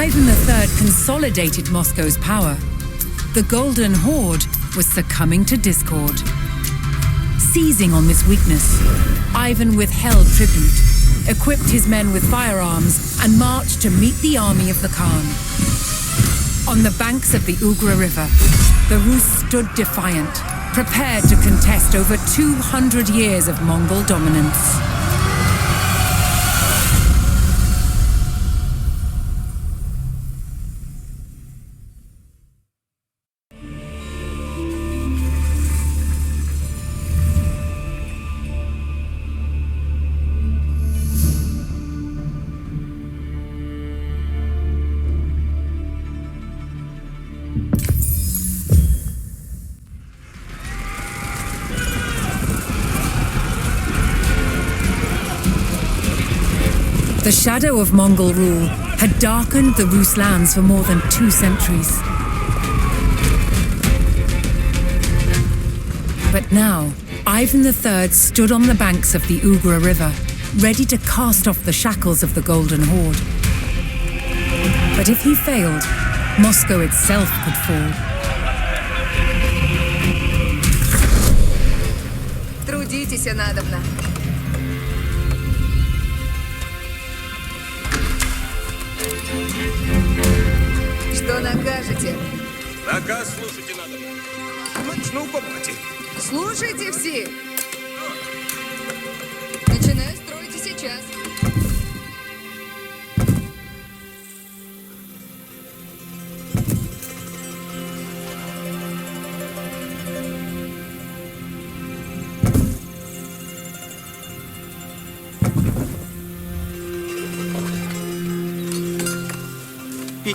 Ivan III consolidated Moscow's power, the Golden Horde was succumbing to discord. Seizing on this weakness, Ivan withheld tribute, equipped his men with firearms, and marched to meet the army of the Khan. On the banks of the Ugra River, the Rus stood defiant, prepared to contest over 200 years of Mongol dominance. The shadow of Mongol rule had darkened the Rus lands for more than 2 centuries. But now, Ivan III stood on the banks of the Ugra River, ready to cast off the shackles of the Golden Horde. But if he failed, Moscow itself could fall. Трудитесь надобно. Что накажете? Наказ слушайте надо. Смачно побати. Слушайте все. Начинаю строить сейчас.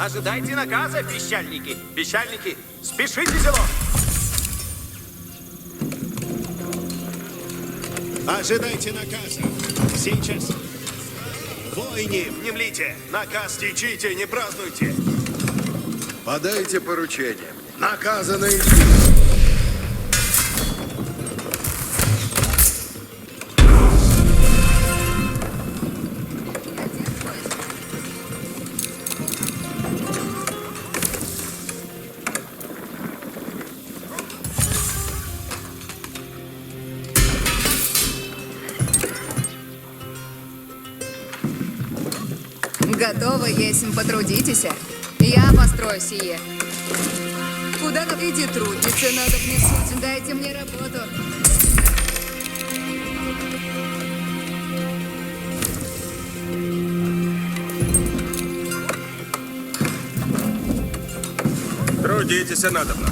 Ожидайте наказа, пищальники! Пищальники, спешите село! Ожидайте наказа. Сейчас. Войни, внемлите! Наказ течите, не празднуйте! Подайте поручение. Наказаны. Готово есть, потрудитесь. Я построю сие. Куда нам иди трудиться, надо мне суть. Дайте мне работу. Трудитесь надобно.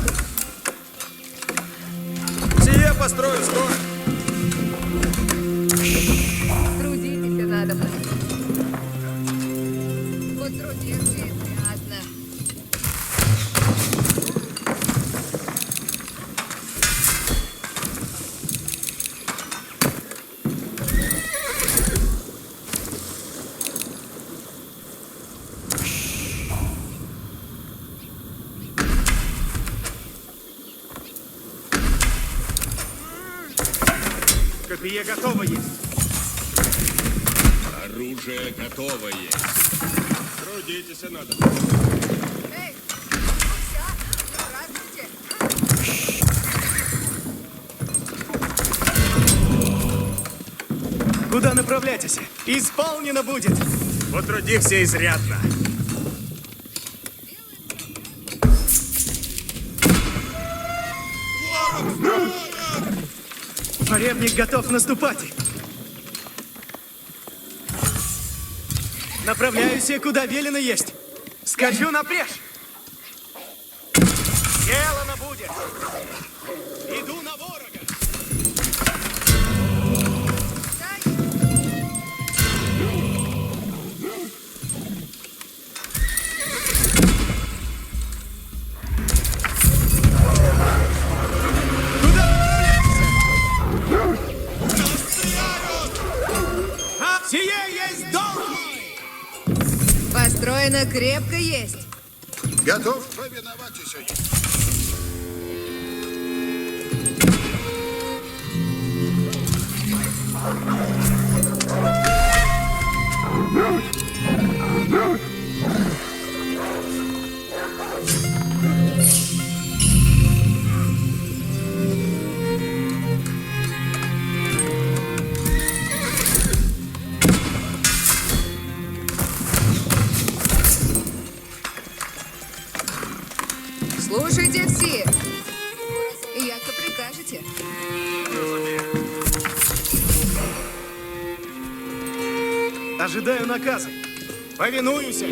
Сие построю скоро. Трудитесь надобно. Потрудиться ясно. Копье готово есть. Оружие готово есть. Трудитесь надо. Эй, ну все, празднуйте. Куда направляйтесь? Исполнено будет. Потрудился изрядно. Поребник готов наступать. Направляюсь, куда велено есть. Скачу на брешь. Сделано будет. Иду на ворога. Сие есть долг мой! Построено крепко есть. Готов повиноваться. Ожидаю наказа. Повинуюсь.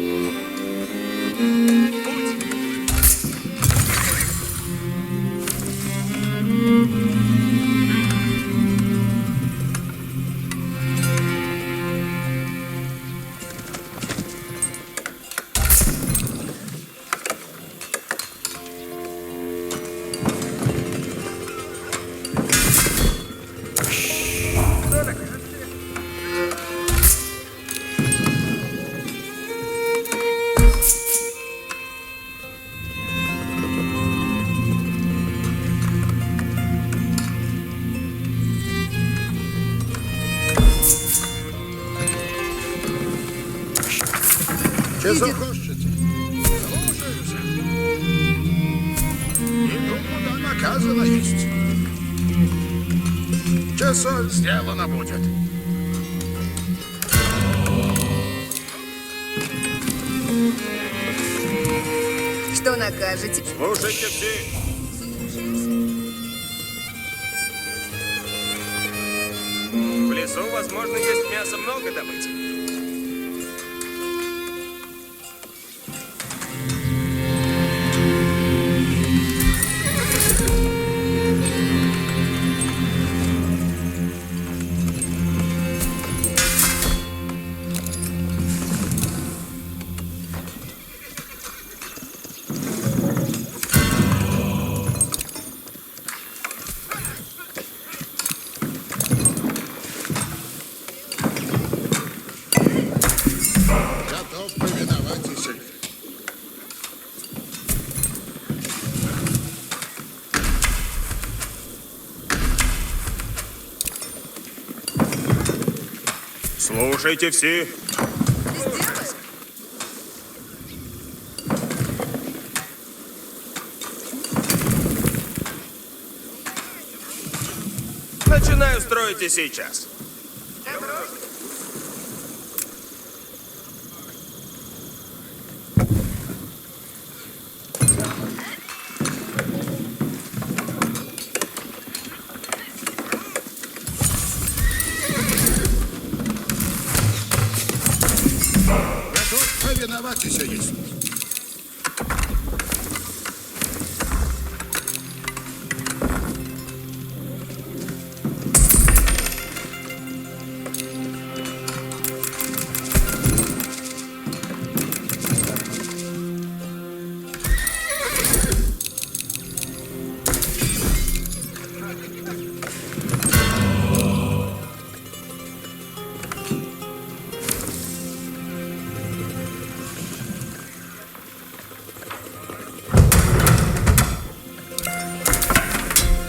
Чи захочете? Слушаюся. Иду, куда наказано есть. Часов сделано будет. Что накажете? Слушайте все. В лесу, возможно, есть мясо много добыть. Готов повиноваться. Слушайте все. Сделай. Начинаю строить и сейчас. Готов повиноваться есть.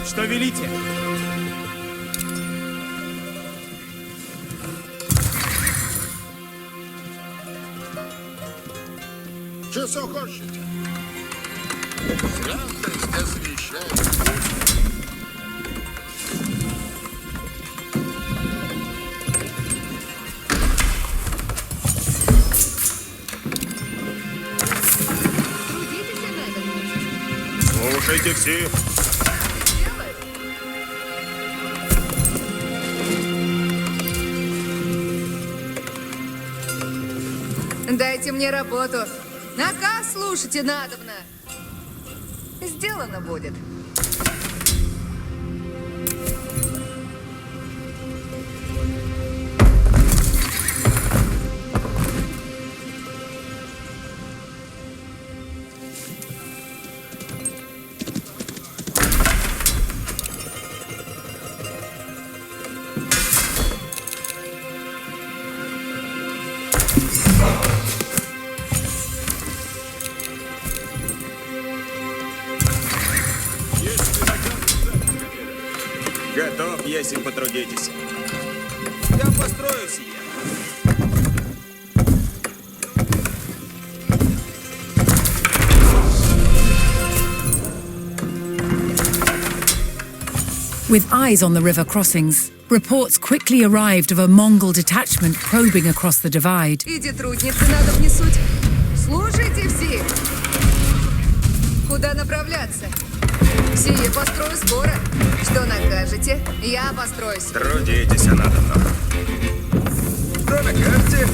Что велите? Чи захочете? Святость освящает. Трудитесь надо. Слушайте все. Сделай. Дайте мне работу. Наказ слушайте надобно. Сделано будет. Готов, если потрудитесь. Я построю сие. With eyes on the river crossings, reports quickly arrived of a Mongol detachment probing across the divide. Иди, трудницы надо внесуть. Слушайте все. Куда направляться? Сие построю скоро. Что накажете? Я построюсь. Трудитесь, надо мной. Что накажете?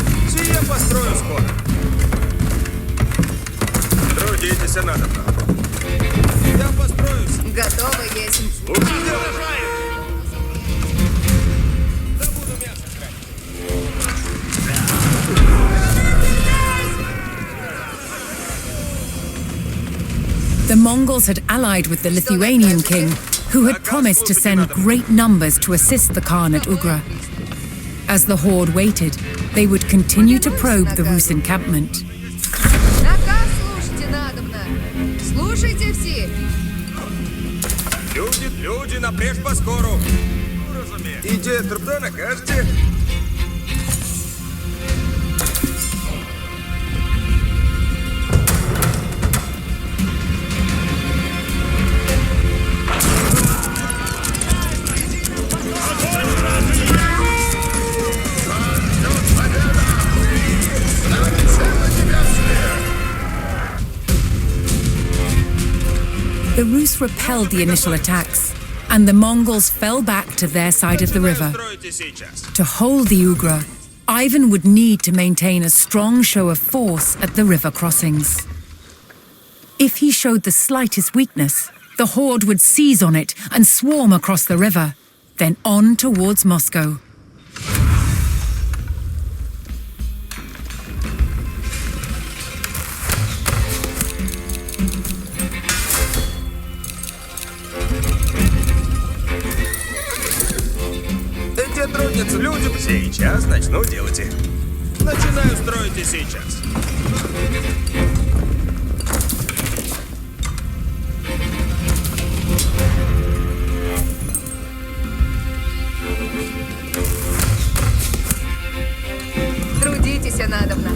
построю скоро. Трудитесь надо мной. Я построюсь. Готово есть. Слушайте, добуду мясо красить. The Mongols had allied with the Lithuanian king, who had promised to send great numbers to assist the Khan at Ugra. As the horde waited, they would continue to probe the Rus encampment. Наказ слушайте надобно. Слушайте все. Люди, напрежь поскору. Разумеется. Идите, труда накажете. The Rus repelled the initial attacks, and the Mongols fell back to their side of the river. To hold the Ugra, Ivan would need to maintain a strong show of force at the river crossings. If he showed the slightest weakness, the horde would seize on it and swarm across the river, then on towards Moscow. Трудятся люди. Сейчас начну делать их. Начинаю строить и сейчас. Трудитесь надобно.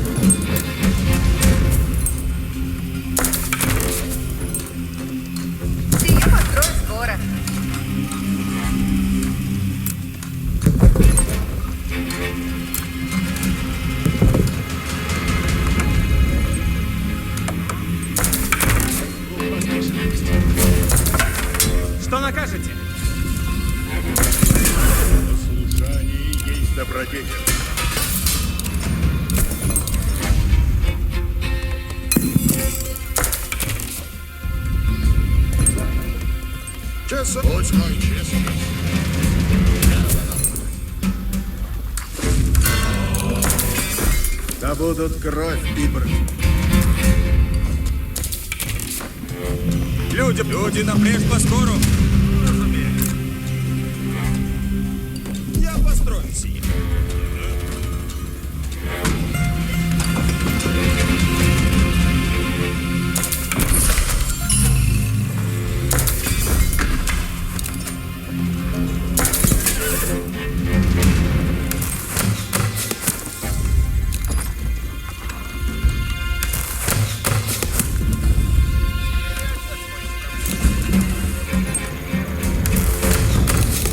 Сие построю скоро. Что накажете? Послушание есть добродетель. Честно. Будь мой честный. Да будут кровь и брызг. Люди, напрежь поскору. Разумеется. Я построю сие.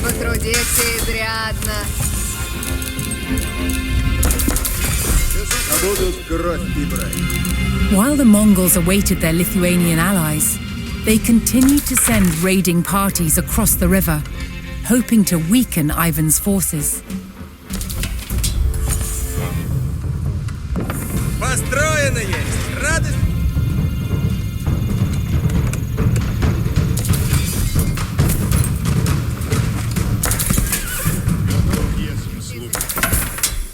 Потрудиться изрядно. Да будут кровь и брань. While the Mongols awaited their Lithuanian allies, they continued to send raiding parties across the river, hoping to weaken Ivan's forces. Построено есть. Радость. Если слушать.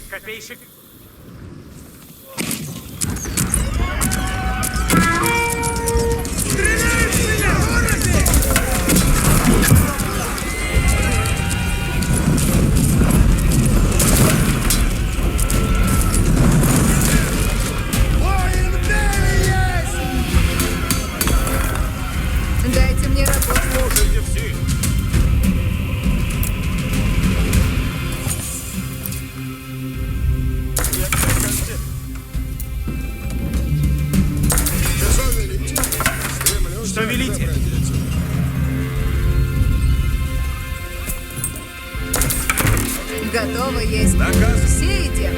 Копейщик. Дайте мне работу. Слушайте все. Что велите? Стремлюсь Что велите? добродетель. Готово есть. Наказ. Все идем.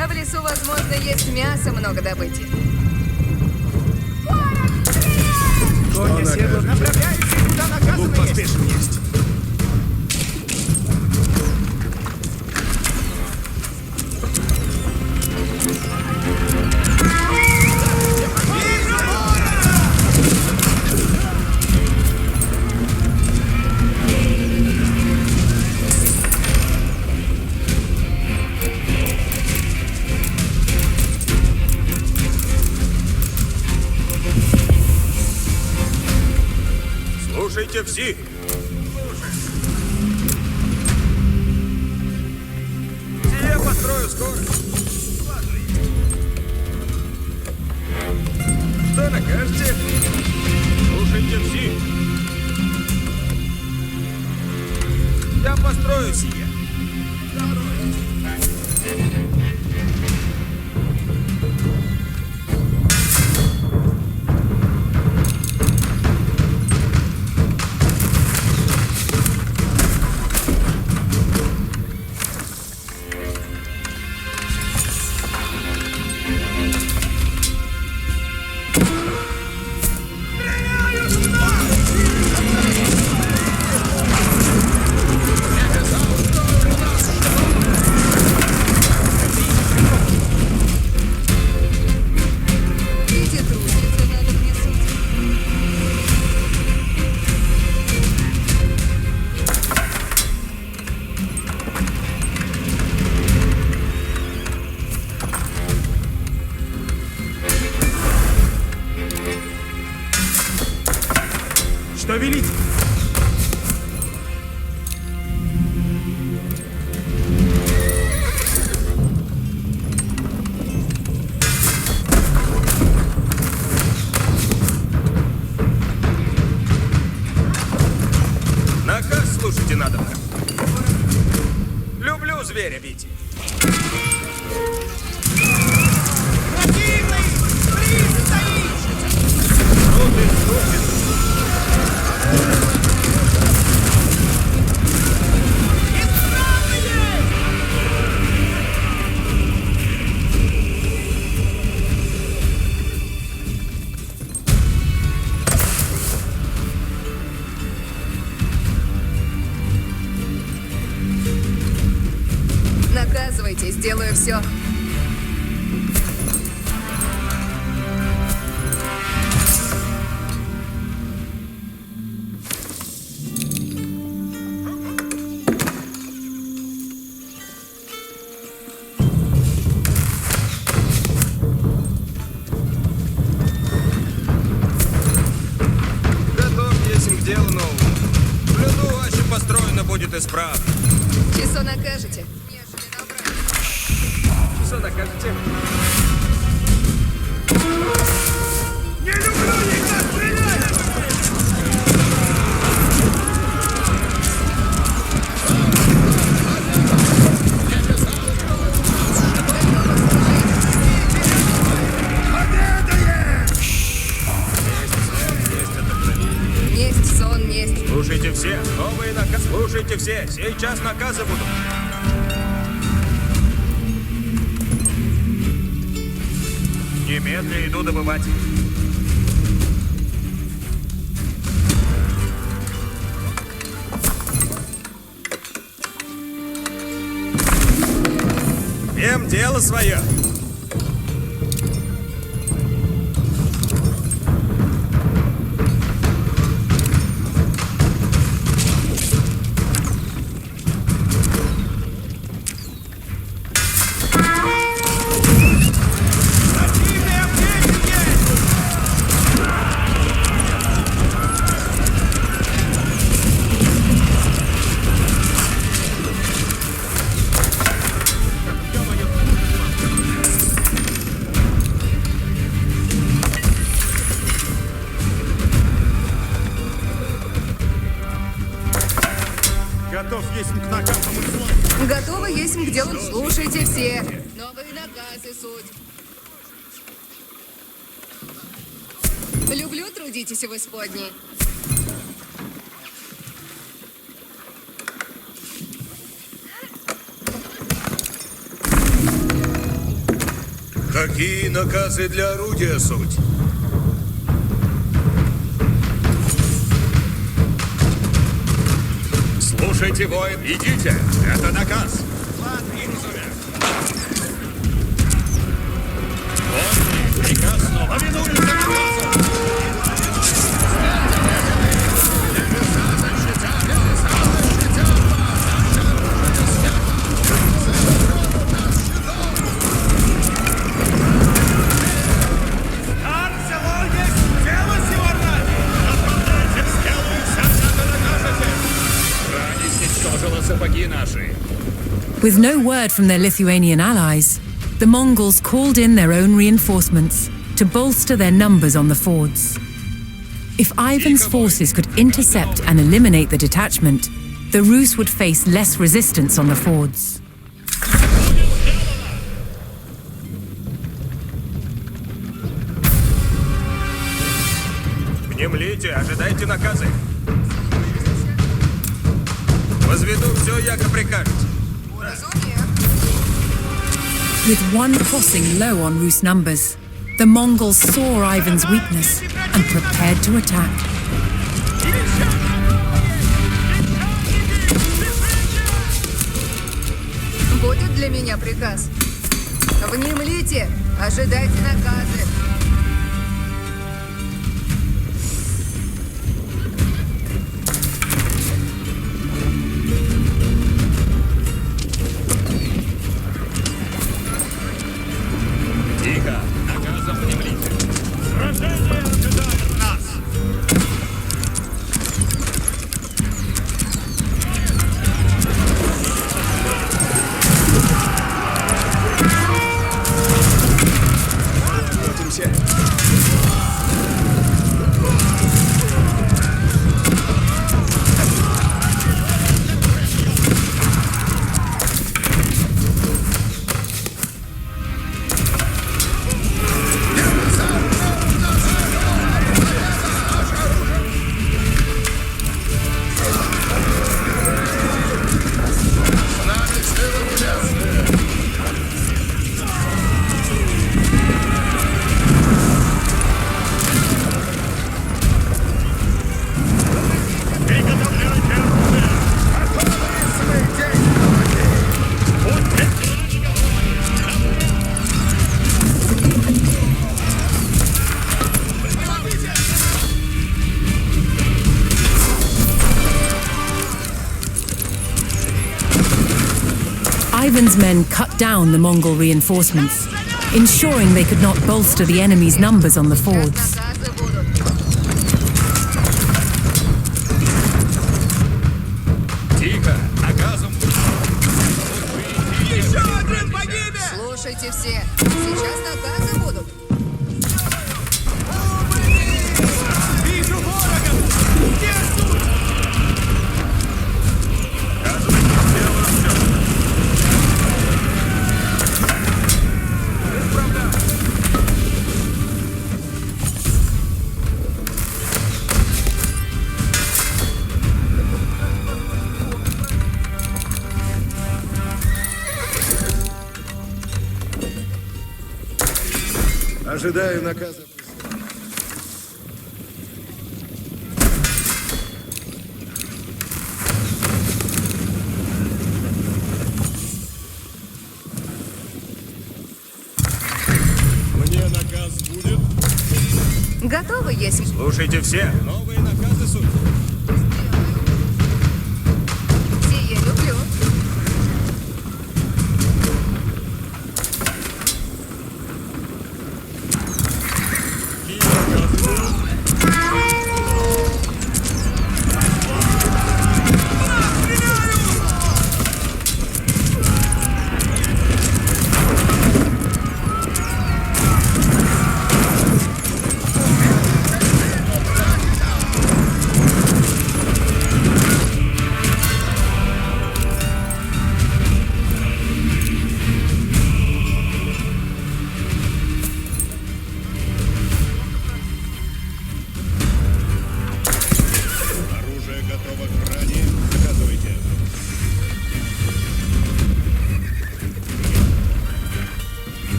А в лесу, возможно, есть мясо много добыть. Коня седло. Направляйся, куда наказано поспешен есть. Слушайте все. Я построю скоро. Что накажете? Слушайте все. Я построю сие. Иди трудиться, надо мне суть. Что велите? Наказ слушайте надо. Люблю зверя бить. Наказывайте, сделаю все. Готов есмь к делу новому. В льду ваше построено будет исправно. Часо накажете. Нежели набрать. Что накажете? Есть сон, есть. Слушайте все. Новые наказы. Слушайте все. Сейчас наказы будут. Немедленно иду добывать. Всем дело свое. Готов есть к наказам и злом. Готовы есть к делу. Слушайте все. Новые наказы суть. Люблю трудитесь в исподней. Какие наказы для орудия суть? Слушайте, воин, идите. Это наказ. Воины, приказ снова. Повинуются наказу. Отправляйтесь, сделаю сам. With no word from their Lithuanian allies, the Mongols called in their own reinforcements to bolster their numbers on the fords. If Ivan's forces could intercept and eliminate the detachment, the Rus would face less resistance on the fords. Внемлите, ожидайте наказы. Возведу все, яко прикажете. Разумею. With one crossing low on Rus numbers, the Mongols saw Ivan's weakness and prepared to attack. Будет для меня приказ. Внемлите, ожидайте наказы. Тихо. Наказом внемлите. Сражение ожидает нас. Ivan's men cut down the Mongol reinforcements, ensuring they could not bolster the enemy's numbers on the fords. Наказы будут. Тихо. Наказом. Еще один погибель! Слушайте все. Сейчас наказы будут. Вижу ворога! Где тут? Сделано все. Правда. Ожидаю наказа. Мне наказ будет. Готовы, если... Слушайте все. Новые наказы суть. Сие люблю. И наказы будут.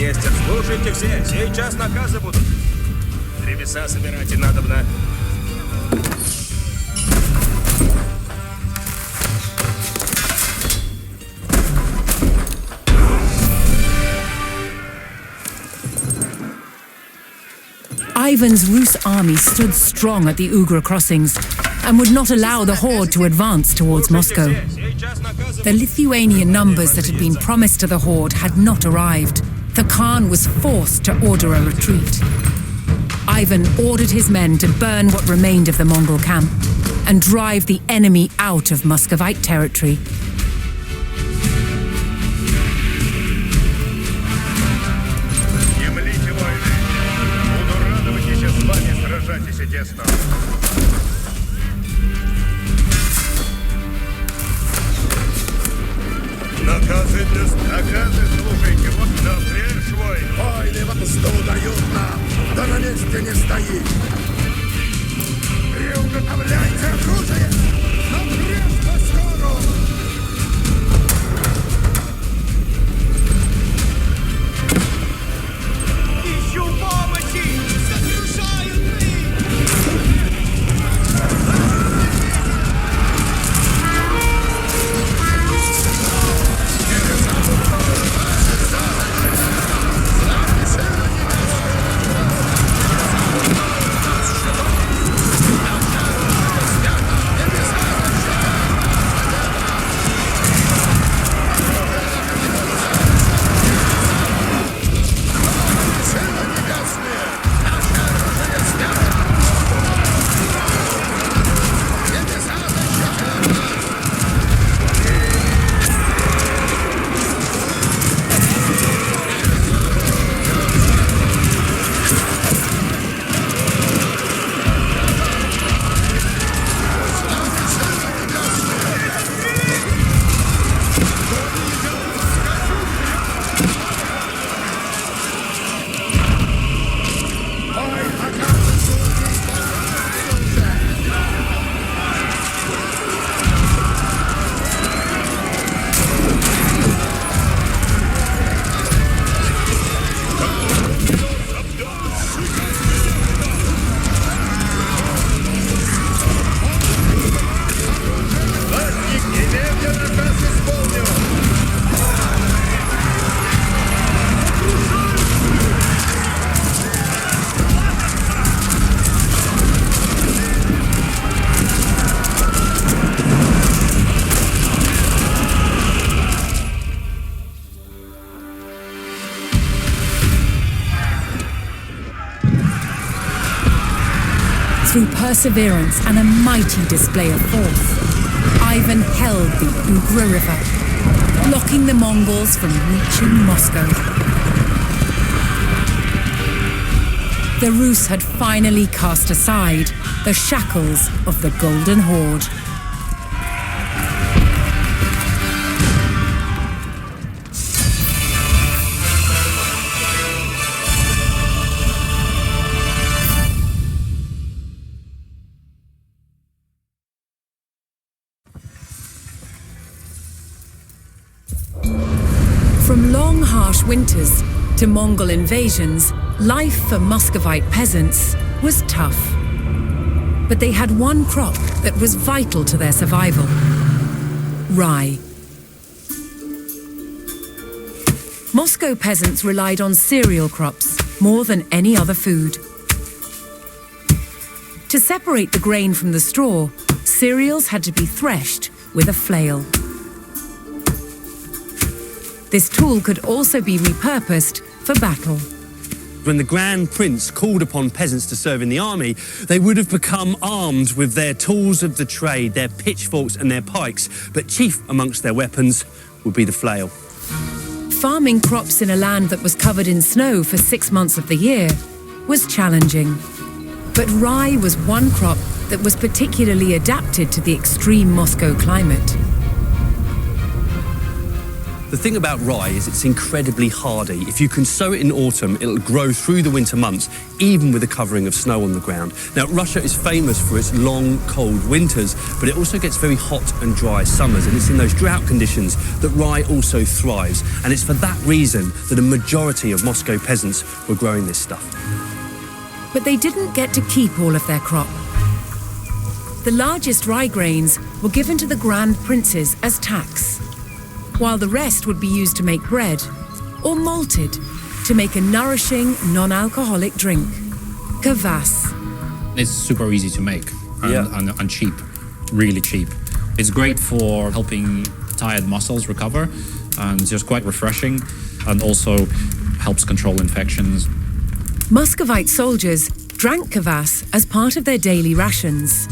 Бургомистр, слушайте все, сейчас наказы будут. Древеса собирать и надобно. Ivan's Rus army stood strong at the Ugra crossings and would not allow the horde to advance towards Moscow. The Lithuanian numbers that had been promised to the horde had not arrived. The Khan was forced to order a retreat. Ivan ordered his men to burn what remained of the Mongol camp and drive the enemy out of Muscovite territory. Наказы слушайте, вот наврежь вой. Ой, левосту дают нам, да на месте не стоит. Приготовляйте оружие, наврежь по скору. Ищу помощи! Загружают их! Through perseverance and a mighty display of force, Ivan held the Ugra River, blocking the Mongols from reaching Moscow. The Rus had finally cast aside the shackles of the Golden Horde. From long, harsh winters to Mongol invasions, life for Muscovite peasants was tough. But they had one crop that was vital to their survival: rye. Moscow peasants relied on cereal crops more than any other food. To separate the grain from the straw, cereals had to be threshed with a flail. This tool could also be repurposed for battle. When the Grand Prince called upon peasants to serve in the army, they would have become armed with their tools of the trade, their pitchforks and their pikes, but chief amongst their weapons would be the flail. Farming crops in a land that was covered in snow for 6 months of the year was challenging. But rye was one crop that was particularly adapted to the extreme Moscow climate. The thing about rye is it's incredibly hardy. If you can sow it in autumn, it'll grow through the winter months, even with a covering of snow on the ground. Now, Russia is famous for its long, cold winters, but it also gets very hot and dry summers, and it's in those drought conditions that rye also thrives. And it's for that reason that a majority of Moscow peasants were growing this stuff. But they didn't get to keep all of their crop. The largest rye grains were given to the Grand Princes as tax, while the rest would be used to make bread or malted to make a nourishing, non-alcoholic drink, kvass. It's super easy to make and cheap, really cheap. It's great for helping tired muscles recover, and it's just quite refreshing, and also helps control infections. Muscovite soldiers drank kvass as part of their daily rations.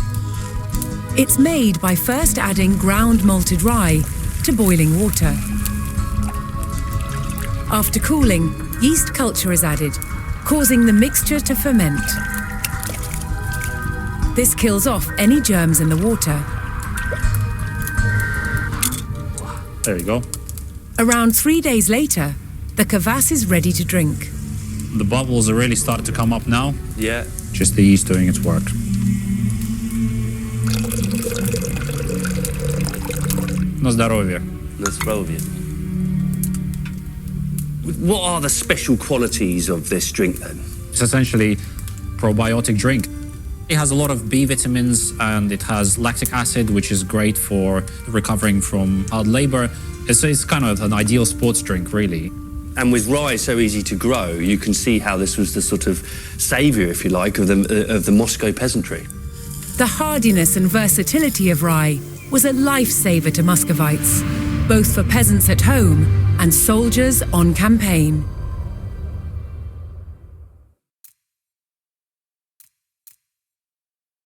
It's made by first adding ground malted rye to boiling water. After cooling, yeast culture is added, causing the mixture to ferment. This kills off any germs in the water. There you go. Around 3 days later, the kvass is ready to drink. The bubbles are really starting to come up now. Yeah. Just the yeast doing its work. На здоровье. На здоровье. What are the special qualities of this drink then? It's essentially probiotic drink. It has a lot of B vitamins, and it has lactic acid, which is great for recovering from hard labor. It's kind of an ideal sports drink, really. And with rye so easy to grow, you can see how this was the sort of saviour, if you like, of the Moscow peasantry. The hardiness and versatility of rye was a lifesaver to Muscovites, both for peasants at home and soldiers on campaign.